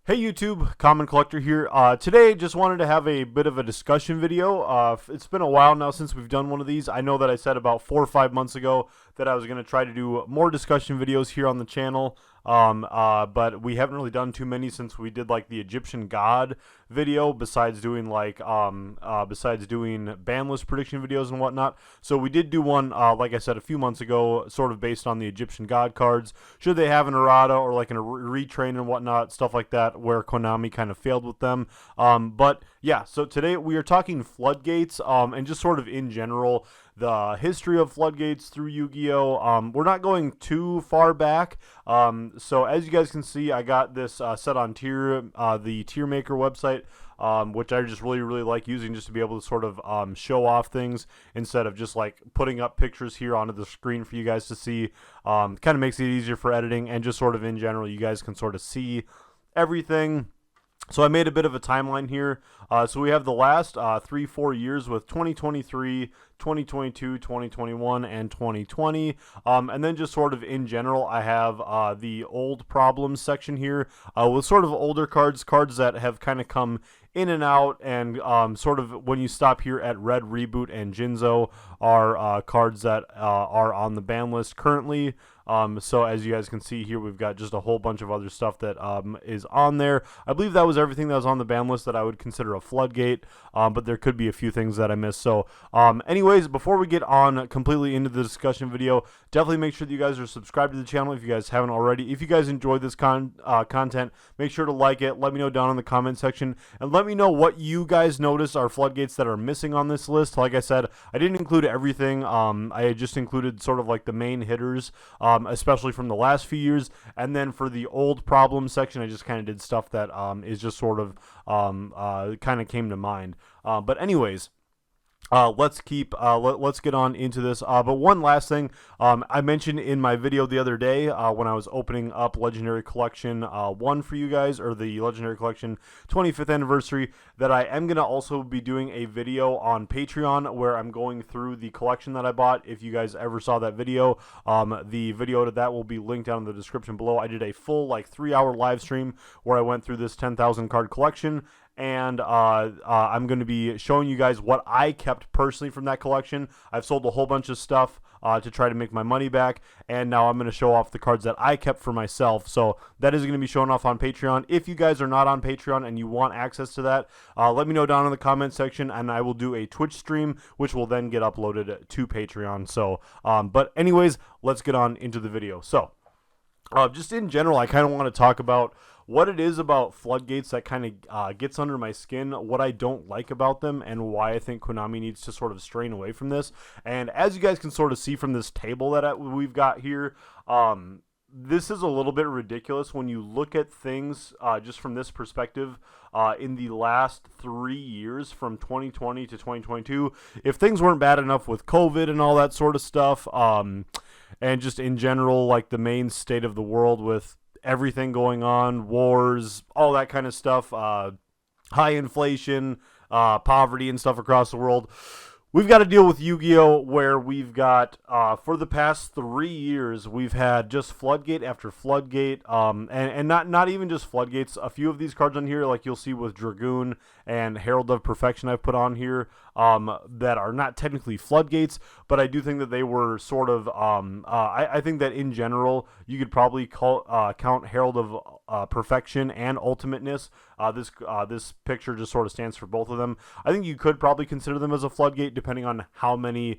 Hey YouTube, Common Collector here. Today just wanted to have a bit of a discussion video. It's been a while now since we've done one of these. I know that I said about 4 or 5 months ago that I was going to try to do more discussion videos here on the channel. But we haven't really done too many since we did like the Egyptian God video, besides doing ban list prediction videos and whatnot. So we did do one, like I said, a few months ago, sort of based on the Egyptian God cards. Should they have an errata or like a retrain and whatnot, stuff like that, where Konami kind of failed with them. But yeah, so today we are talking Floodgates, and just sort of in general, the history of Floodgates through Yu-Gi-Oh! We're not going too far back. So as you guys can see, I got this set on the Tier Maker website, which I just really like using just to be able to sort of show off things instead of just like putting up pictures here onto the screen for you guys to see. Kind of makes it easier for editing, and just sort of in general, you guys can sort of see everything. So I made a bit of a timeline here. So we have the last 3-4 years with 2023, 2022, 2021, and 2020. And then just sort of in general, I have the old problems section here with sort of older cards that have kind of come in and out, and sort of when you stop here at Red, Reboot, and Jinzo are cards that are on the ban list currently. So as you guys can see here, we've got just a whole bunch of other stuff that is on there. I believe that was everything that was on the ban list that I would consider a floodgate, but there could be a few things that I missed. So anyways, before we get on completely into the discussion video, definitely make sure that you guys are subscribed to the channel if you guys haven't already. If you guys enjoyed this content, make sure to like it. Let me know down in the comment section, and let me know what you guys notice are floodgates that are missing on this list. Like I said, I didn't include everything. I just included sort of like the main hitters, especially from the last few years. And then for the old problem section, I just kind of did stuff that is just sort of kind of came to mind. But anyways, let's get on into this. But one last thing, I mentioned in my video the other day when I was opening up Legendary Collection 1 for you guys, or the Legendary Collection 25th anniversary, that I am going to also be doing a video on Patreon where I'm going through the collection that I bought. If you guys ever saw that video, the video to that will be linked down in the description below. I did a full like 3-hour live stream where I went through this 10,000 card collection, and I'm going to be showing you guys what I kept personally from that collection. I've sold a whole bunch of stuff to try to make my money back, and now I'm going to show off the cards that I kept for myself. So that is going to be shown off on Patreon. If you guys are not on Patreon and you want access to that, let me know down in the comment section, and I will do a Twitch stream, which will then get uploaded to Patreon. So, but anyways, let's get on into the video. So, just in general, I kind of want to talk about what it is about Floodgates that kind of gets under my skin, what I don't like about them, and why I think Konami needs to sort of strain away from this. And as you guys can sort of see from this table that we've got here, this is a little bit ridiculous when you look at things just from this perspective. In the last 3 years, from 2020 to 2022, if things weren't bad enough with COVID and all that sort of stuff, and just in general, like the main state of the world with everything going on, wars, all that kind of stuff, high inflation, poverty and stuff across the world, we've got to deal with Yu-Gi-Oh! Where we've got, for the past 3 years, we've had just Floodgate after Floodgate, and not even just Floodgates. A few of these cards on here, like you'll see with Dragoon and Herald of Perfection I've put on here, that are not technically Floodgates, but I do think that they were sort of, I think that in general, you could probably count Herald of Perfection and Ultimateness. This picture just sort of stands for both of them. I think you could probably consider them as a Floodgate, depending on how many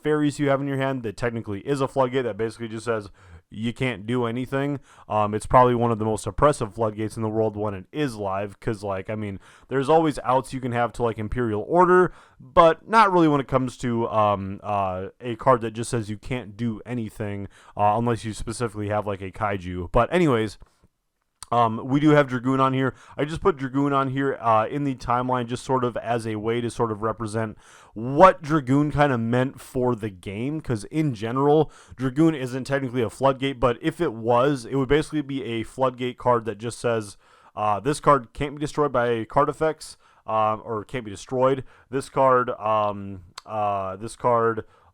fairies you have in your hand. That technically is a Floodgate. That basically just says you can't do anything. It's probably one of the most oppressive Floodgates in the world when it is live, because, like, I mean, there's always outs you can have to, like, Imperial Order, but not really when it comes to a card that just says you can't do anything, unless you specifically have, like, a Kaiju. But anyways, we do have Dragoon on here. I just put Dragoon on here in the timeline just sort of as a way to sort of represent what Dragoon kind of meant for the game, because in general, Dragoon isn't technically a Floodgate, but if it was, it would basically be a Floodgate card that just says, this card can't be destroyed by card effects, or can't be destroyed. This card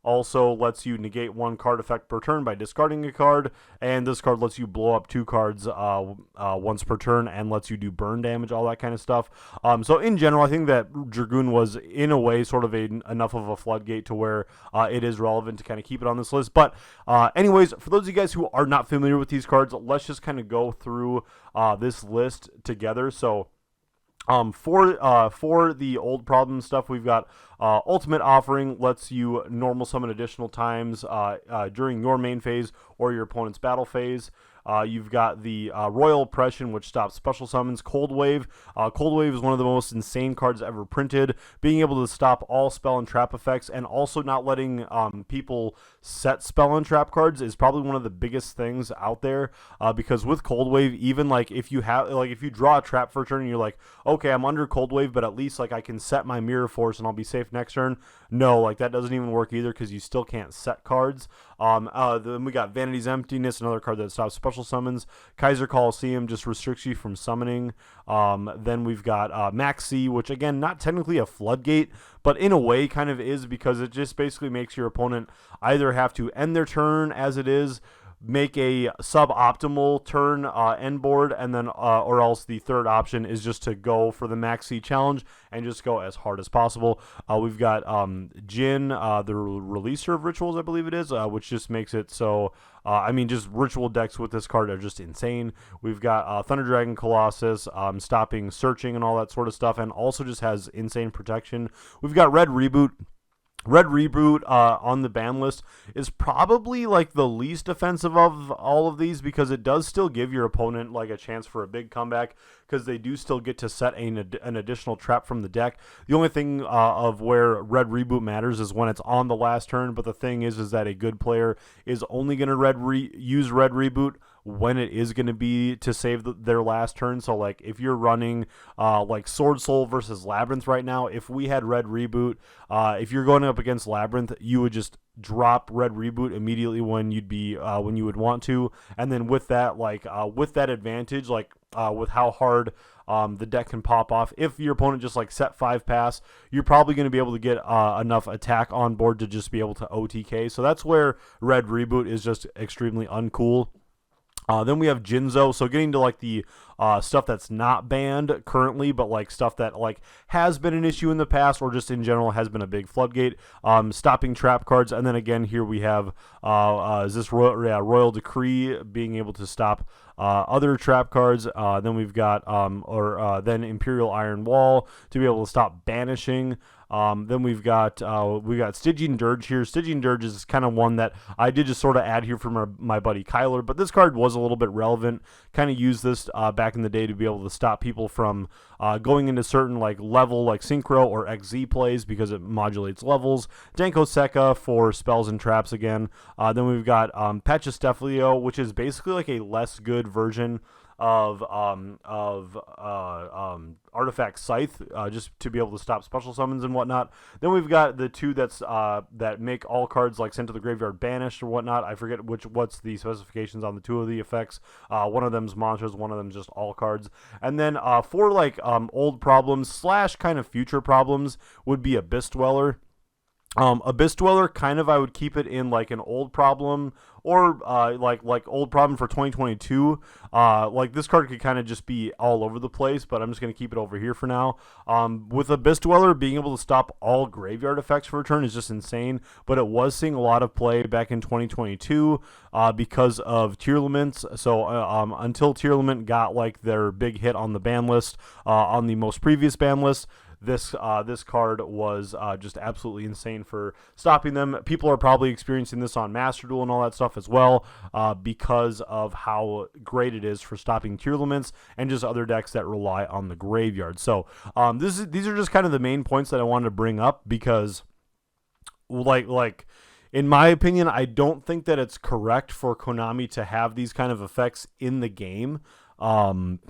also lets you negate 1 card effect per turn by discarding a card, and this card lets you blow up 2 cards once per turn and lets you do burn damage, all that kind of stuff. So in general, I think that Dragoon was, in a way, sort of enough of a floodgate to where it is relevant to kind of keep it on this list. But anyways, for those of you guys who are not familiar with these cards, let's just kind of go through this list together. So for the old problem stuff, we've got Ultimate Offering, lets you normal summon additional times during your main phase or your opponent's battle phase. You've got the Royal Oppression, which stops special summons. Cold Wave. Cold Wave is one of the most insane cards ever printed. Being able to stop all spell and trap effects, and also not letting people set spell and trap cards is probably one of the biggest things out there. Because with Cold Wave, even like if you draw a trap for a turn and you're like, okay, I'm under Cold Wave, but at least like I can set my Mirror Force and I'll be safe next turn. No, like that doesn't even work either because you still can't set cards. Then we got Vanity's Emptiness, another card that stops special summons. Kaiser Coliseum just restricts you from summoning. Then we've got Maxi, which again, not technically a floodgate, but in a way kind of is, because it just basically makes your opponent either have to end their turn as it is, make a suboptimal turn end board, and then or else the third option is just to go for the Maxi challenge and just go as hard as possible. We've got Jin, the releaser of rituals, I believe it is, which just makes it so I mean, just ritual decks with this card are just insane. We've got Thunder Dragon Colossus, stopping searching and all that sort of stuff, and also just has insane protection. We've got Red Reboot. Red Reboot on the ban list is probably like the least offensive of all of these, because it does still give your opponent like a chance for a big comeback, because they do still get to set an additional trap from the deck. The only thing of where Red Reboot matters is when it's on the last turn, but the thing is that a good player is only going to use Red Reboot when it is going to be to save their last turn. So like if you're running like Sword Soul versus Labyrinth right now, if we had Red Reboot, if you're going up against Labyrinth, you would just drop Red Reboot immediately when you would want to, and then with that with that advantage, with how hard the deck can pop off, if your opponent just like set 5 pass, you're probably going to be able to get enough attack on board to just be able to OTK. So that's where Red Reboot is just extremely uncool. Then we have Jinzo, so getting to like the stuff that's not banned currently, but like stuff that like has been an issue in the past or just in general has been a big floodgate. Stopping trap cards, and then again here we have Royal Decree, being able to stop other trap cards. Then we've got then Imperial Iron Wall to be able to stop banishing. Then we got Stygian Dirge here. Stygian Dirge is kind of one that I did just sort of add here from my buddy Kyler, but this card was a little bit relevant. Kind of used this back in the day to be able to stop people from going into certain like level like Synchro or XZ plays, because it modulates levels. Danko Seka for spells and traps again. Then we've got Pachystephalio, which is basically like a less good version of Artifact Scythe, just to be able to stop special summons and whatnot. Then we've got the two that make all cards like sent to the graveyard banished or whatnot. I forget what's the specifications on the two of the effects. One of them's monsters, one of them's just all cards. And then for like old problems / kind of future problems would be Abyss Dweller. Abyss Dweller, kind of I would keep it in like an old problem, or like old problem for 2022. Like this card could kind of just be all over the place, but I'm just going to keep it over here for now. With Abyss Dweller, being able to stop all graveyard effects for a turn is just insane, but it was seeing a lot of play back in 2022 because of Tearlaments. So until Tearlament got like their big hit on the ban list, on the most previous ban list, this card was just absolutely insane for stopping them. People are probably experiencing this on Master Duel and all that stuff as well, because of how great it is for stopping Tearlaments and just other decks that rely on the graveyard. So these are just kind of the main points that I wanted to bring up, because like in my opinion, I don't think that it's correct for Konami to have these kind of effects in the game. Like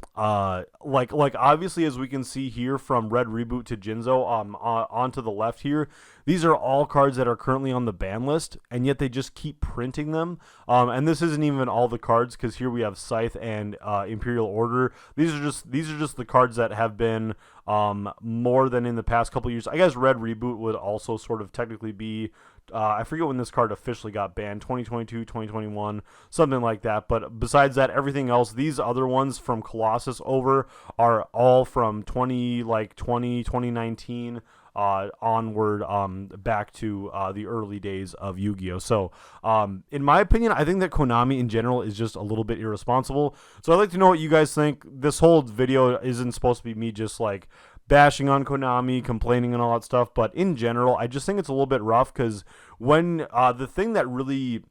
obviously, as we can see here from Red Reboot to Jinzo, onto the left here, these are all cards that are currently on the ban list, and yet they just keep printing them. And this isn't even all the cards, because here we have Scythe and Imperial Order. These are just the cards that have been more than in the past couple years. I guess Red Reboot would also sort of technically be I forget when this card officially got banned, 2022, 2021, something like that. But besides that, everything else, these other ones from Colossus over are all from 2019 onward, back to the early days of Yu-Gi-Oh. So in my opinion, I think that Konami in general is just a little bit irresponsible. So I'd like to know what you guys think. This whole video isn't supposed to be me just like bashing on Konami, complaining and all that stuff, but in general, I just think it's a little bit rough, because when the thing that really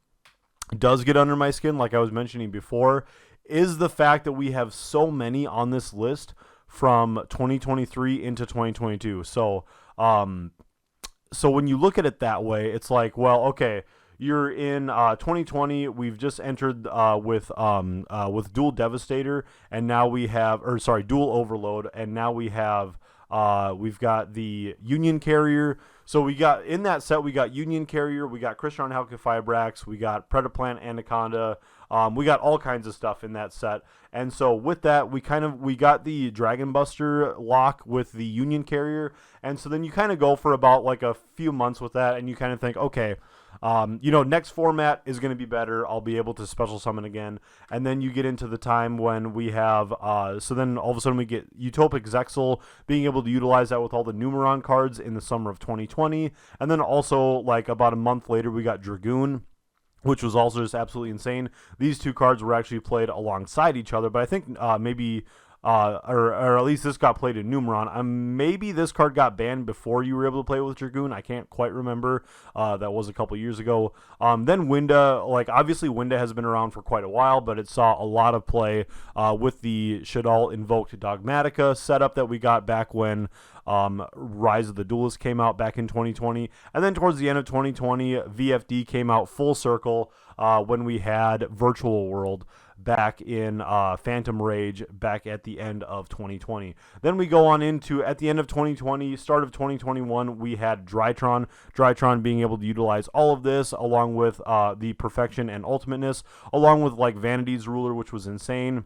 does get under my skin, like I was mentioning before, is the fact that we have so many on this list from 2023 into 2022. So when you look at it that way, it's like, well, okay, you're in 2020. We've just entered with Dual Devastator, and now we have, or sorry, Dual Overload, and now we've got the Union Carrier. So we got in that set, we got Union Carrier, we got Crystron Halqifibrax, we got Predaplant Anaconda, we got all kinds of stuff in that set. And so with that, we got the Dragon Buster lock with the Union Carrier, and so then you kind of go for about like a few months with that, and you kind of think, okay, next format is going to be better. I'll be able to special summon again. And then you get into the time when we have, so then all of a sudden we get Utopic Zexal, being able to utilize that with all the Numeron cards in the summer of 2020. And then also, like about a month later, we got Dragoon, which was also just absolutely insane. These two cards were actually played alongside each other, but I think maybe... or at least this got played in Numeron. Maybe this card got banned before you were able to play with Dragoon. I can't quite remember. That was a couple years ago. Then Winda, like obviously Winda has been around for quite a while, but it saw a lot of play with the Shaddoll Invoked Dogmatica setup that we got back when Rise of the Duelist came out back in 2020. And then towards the end of 2020, VFD came out full circle when we had Virtual World back in Phantom Rage back at the end of 2020. Then we go on into, at the end of 2020, start of 2021, we had Drytron. Drytron being able to utilize all of this, along with the Perfection and Ultimateness, along with like Vanity's Ruler, which was insane.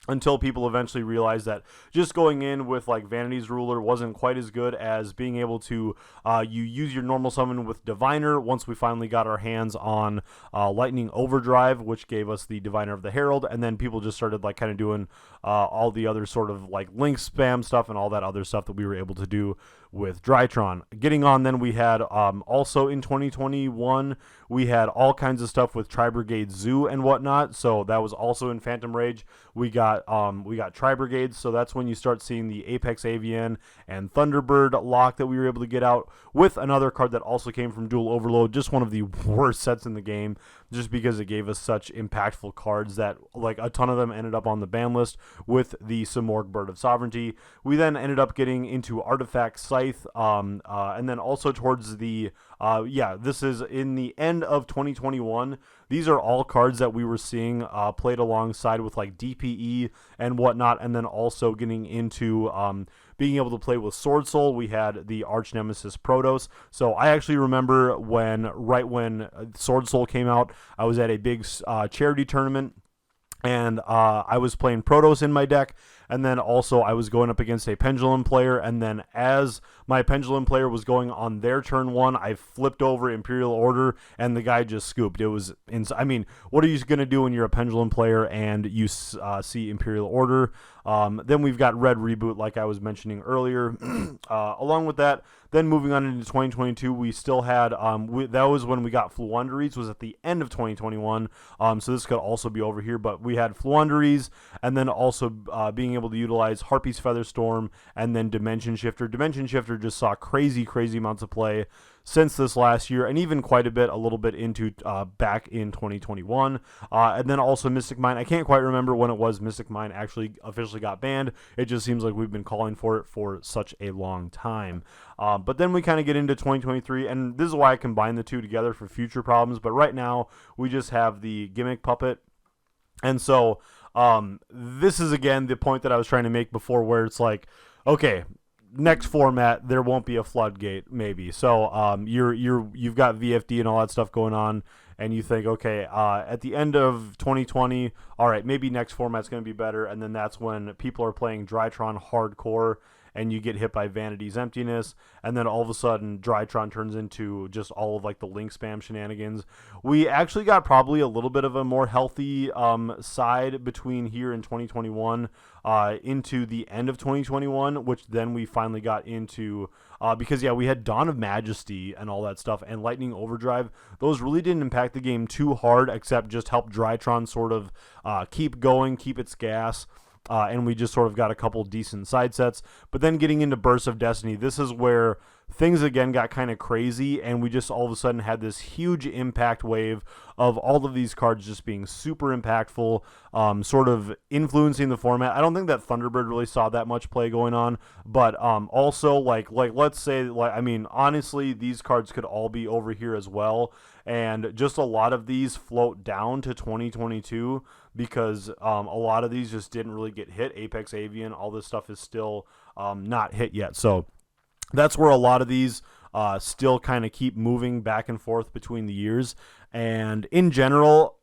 Until people eventually realized that just going in with like Vanity's Ruler wasn't quite as good as being able to you use your normal summon with Diviner. Once we finally got our hands on Lightning Overdrive, which gave us the Diviner of the Herald, and then people just started like kind of doing all the other sort of like link spam stuff and all that other stuff that we were able to do with Drytron. Getting on, then we had also in 2021 we had all kinds of stuff with Tri-Brigade Zoo and whatnot, so that was also in Phantom Rage. We got Tri-Brigades, so that's when you start seeing the Apex Avian and Thunderbird lock that we were able to get out with another card that also came from Dual Overload, just one of the worst sets in the game, just because it gave us such impactful cards that like a ton of them ended up on the ban list with the Simorgh Bird of Sovereignty. We then ended up getting into Artifact Scythe, and then also towards the this is in the end of 2021. These are all cards that we were seeing played alongside with like DPE and whatnot, and then also getting into being able to play with Sword Soul. We had the Arch Nemesis Protoss. So I actually remember right when Sword Soul came out, I was at a big charity tournament, and I was playing Protoss in my deck, and then also I was going up against a Pendulum player, and then as my Pendulum player was going on their turn one, I flipped over Imperial Order, and the guy just scooped. It was I mean, what are you going to do when you're a Pendulum player and you see Imperial Order? Then we've got Red Reboot, like I was mentioning earlier. Along with that, then moving on into 2022, we still had, that was when we got Floowandereeze, was at the end of 2021. So this could also be over here, but we had Floowandereeze, and then also being able to utilize Harpy's Featherstorm, and then Dimension Shifter. Dimension Shifter just saw crazy amounts of play since this last year, and even quite a little bit into back in 2021. And then also Mystic Mine. I can't quite remember when it was Mystic Mine actually officially got banned. It just seems like we've been calling for it for such a long time. But then we kind of get into 2023, and this is why I combine the two together for future problems. But right now, we just have the Gimmick Puppet. And so this is, again, the point that I was trying to make before, where it's like, okay, next format there won't be a Floodgate, maybe. So you've got VFD and all that stuff going on, and you think, okay, at the end of 2020, all right, maybe next format's going to be better, and then that's when people are playing Drytron hardcore, and you get hit by Vanity's Emptiness, and then all of a sudden Drytron turns into just all of like the link spam shenanigans. We actually got probably a little bit of a more healthy side between here in 2021 into the end of 2021, which then we finally got into because we had Dawn of Majesty and all that stuff, and Lightning Overdrive. Those really didn't impact the game too hard, except just help Drytron sort of keep going, keep its gas. And we just sort of got a couple decent side sets. But then getting into Bursts of Destiny, this is where things again got kind of crazy, and we just all of a sudden had this huge impact wave of all of these cards just being super impactful, sort of influencing the format. I don't think that Thunderbird really saw that much play going on, but also like let's say, like, I mean, honestly, these cards could all be over here as well, and just a lot of these float down to 2022 because a lot of these just didn't really get hit. Apex Avian, all this stuff is still not hit yet, so that's where a lot of these still kind of keep moving back and forth between the years. And in general,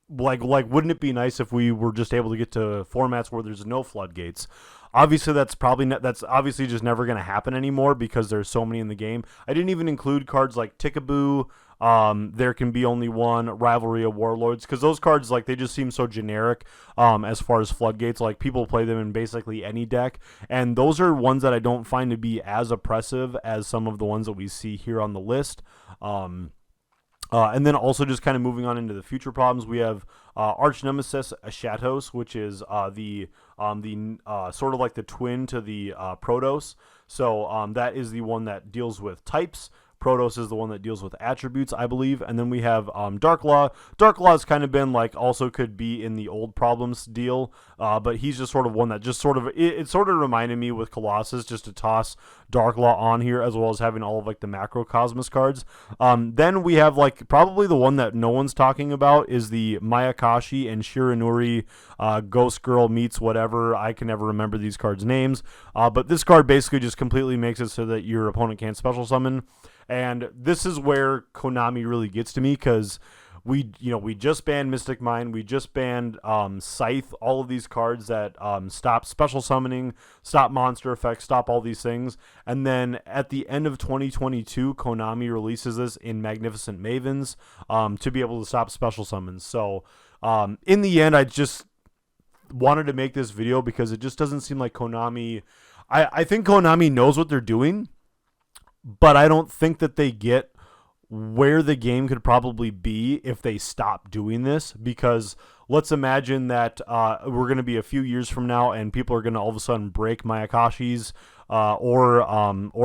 like wouldn't it be nice if we were just able to get to formats where there's no floodgates? Obviously, that's obviously just never going to happen anymore because there's so many in the game. I didn't even include cards like Tickaboo, There Can Be Only One, Rivalry of Warlords, because those cards, like, they just seem so generic as far as floodgates. Like, people play them in basically any deck, and those are ones that I don't find to be as oppressive as some of the ones that we see here on the list. And then also just kind of moving on into the future problems, we have Arch Nemesis Shatos, which is the sort of like the twin to the Protoss. So that is the one that deals with types. Protoss is the one that deals with attributes, I believe. And then we have Darklaw. Darklaw's kind of been like also could be in the old problems deal, but he's just sort of one that just sort of it sort of reminded me with Colossus just to toss Darklaw on here, as well as having all of like the Macrocosmos cards. Then we have like probably the one that no one's talking about is the Mayakashi and Shiranuri Ghost Girl meets whatever. I can never remember these cards' names, but this card basically just completely makes it so that your opponent can't special summon. And this is where Konami really gets to me, because we just banned Mystic Mine, we just banned Scythe, all of these cards that stop special summoning, stop monster effects, stop all these things. And then at the end of 2022, Konami releases this in Magnificent Mavens to be able to stop special summons. So in the end, I just wanted to make this video because it just doesn't seem like Konami... I think Konami knows what they're doing, but I don't think that they get where the game could probably be if they stop doing this. Because let's imagine that we're going to be a few years from now and people are going to all of a sudden break Mayakashi's or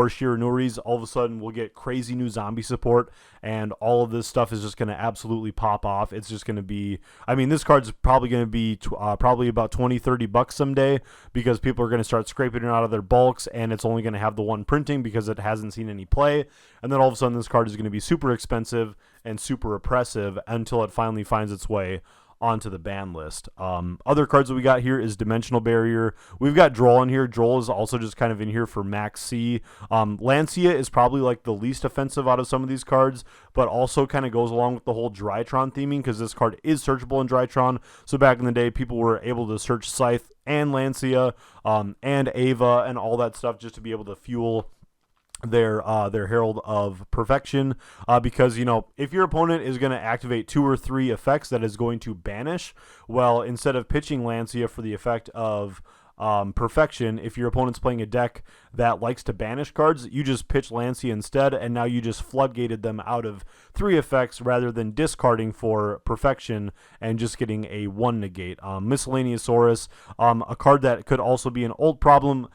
Shiranuri's. All of a sudden we'll get crazy new zombie support, and all of this stuff is just going to absolutely pop off. It's just going to be, I mean, this card's probably going to be probably about $20-$30 someday, because people are going to start scraping it out of their bulks, and it's only going to have the one printing because it hasn't seen any play. And then all of a sudden this card is going to be super expensive and super oppressive until it finally finds its way onto the ban list. Other cards that we got here is Dimensional Barrier. We've got Droll in here. Droll is also just kind of in here for max C. Lancia is probably like the least offensive out of some of these cards, but also kind of goes along with the whole Drytron theming, because this card is searchable in Drytron. So back in the day, people were able to search Scythe and Lancia and Ava and all that stuff just to be able to fuel their Herald of Perfection, because, you know, if your opponent is going to activate 2 or 3 effects that is going to banish, well, instead of pitching Lancia for the effect of Perfection, if your opponent's playing a deck that likes to banish cards, you just pitch Lancia instead, and now you just floodgated them out of 3 effects rather than discarding for Perfection and just getting a 1 negate. Miscellaneousaurus, a card that could also be an old problem,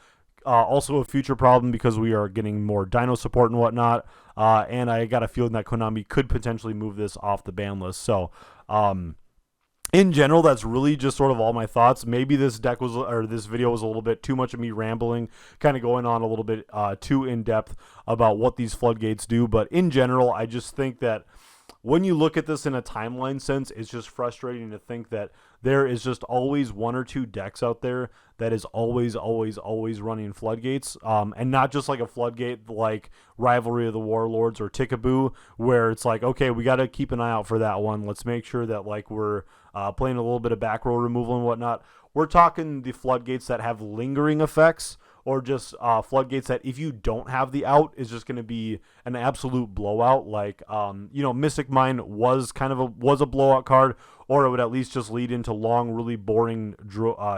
also a future problem because we are getting more Dino support and whatnot, and I got a feeling that Konami could potentially move this off the ban list. So in general, that's really just sort of all my thoughts. Maybe this video was a little bit too much of me rambling, kind of going on a little bit too in depth about what these floodgates do, but in general, I just think that when you look at this in a timeline sense, it's just frustrating to think that there is just always 1 or 2 decks out there that is always running floodgates, and not just like a floodgate like Rivalry of the Warlords or Tickaboo, where it's like, okay, we got to keep an eye out for that one. Let's make sure that like we're playing a little bit of back row removal and whatnot. We're talking the floodgates that have lingering effects, or just Floodgates that if you don't have the out is just going to be an absolute blowout. Like, Mystic Mine was kind of a blowout card, or it would at least just lead into long, really boring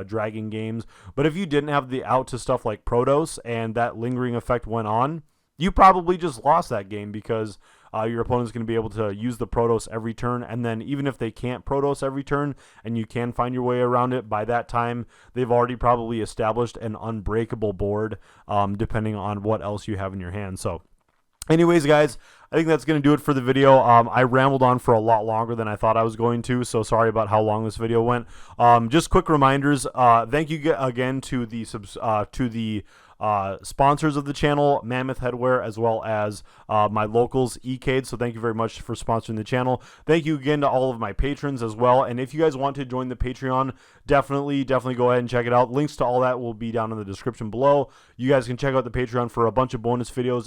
dragging games. But if you didn't have the out to stuff like Protos and that lingering effect went on, you probably just lost that game because your opponent's going to be able to use the Protos every turn, and then even if they can't Protos every turn and you can find your way around it, by that time they've already probably established an unbreakable board, depending on what else you have in your hand. So anyways, guys, I think that's going to do it for the video. I rambled on for a lot longer than I thought I was going to, so sorry about how long this video went. Just quick reminders. Thank you again to the sponsors of the channel, Mammoth Headwear, as well as my locals, E.Cade. So thank you very much for sponsoring the channel. Thank you again to all of my patrons as well. And if you guys want to join the Patreon, definitely go ahead and check it out. Links to all that will be down in the description below. You guys can check out the Patreon for a bunch of bonus videos,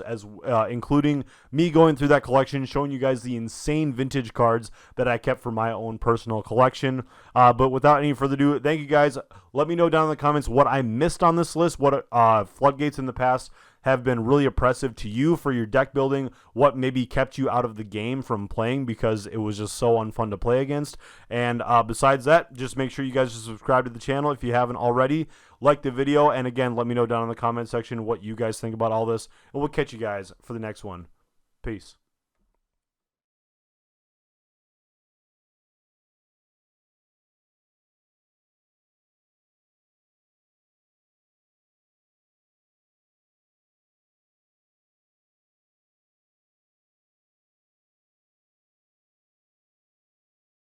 including me going through that collection, showing you guys the insane vintage cards that I kept for my own personal collection. But without any further ado, thank you guys. Let me know down in the comments what I missed on this list, what Floodgates in the past have been really oppressive to you for your deck building, what maybe kept you out of the game from playing because it was just so unfun to play against. And besides that, just make sure you guys subscribe to the channel if you haven't already. Like the video, and again, let me know down in the comment section what you guys think about all this, and we'll catch you guys for the next one. Peace.